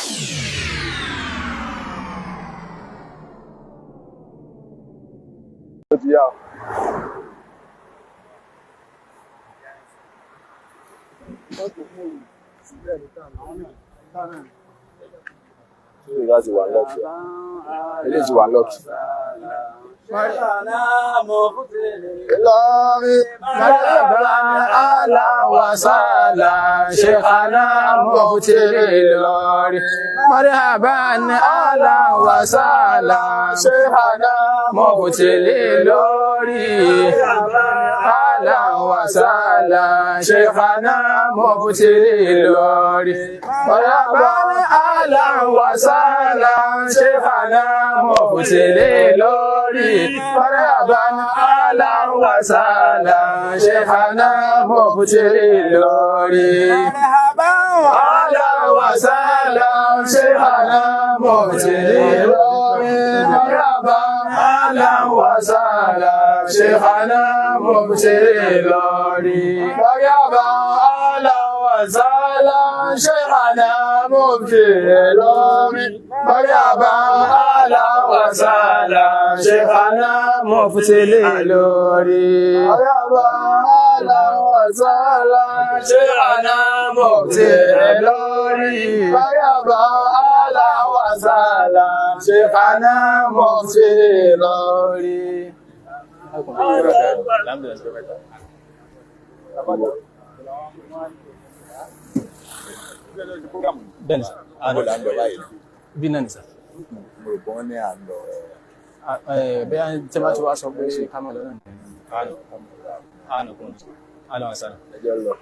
You guys were lucky. It is one lucky. ala wasala Sheikhana Mufti Lori marhaban ala wasala Sheikhana Mufti Lori ala wasala Sheikhana Mufti Lori marhaban ala wasala Sheikhana Mufti Lori marhaban ala wasala Sheikhana Mufti Lori marhaban ala wasala Sheikhana Mufti Lori marhaban ala wasala Sheikhana Mufti Lori marhaban ala wasala Sheikhana Mufti Lori marhaban ala wasala Sheikhana Mufti Lori marhaban ala wasala Sheikhana Mufti Lori marhaban ala wasala Sheikhana Mufti Lori. Bẹ́ẹ̀ni sà. Bí náà ni sà. Mo rò pé wọ́n ní àlọ́. Bẹ́ẹ̀ tí wọ́n ti wá sọ pé ká máa lọ náà ni. Àánú wà sánà. Ẹjọ́ lọ.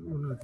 Uno,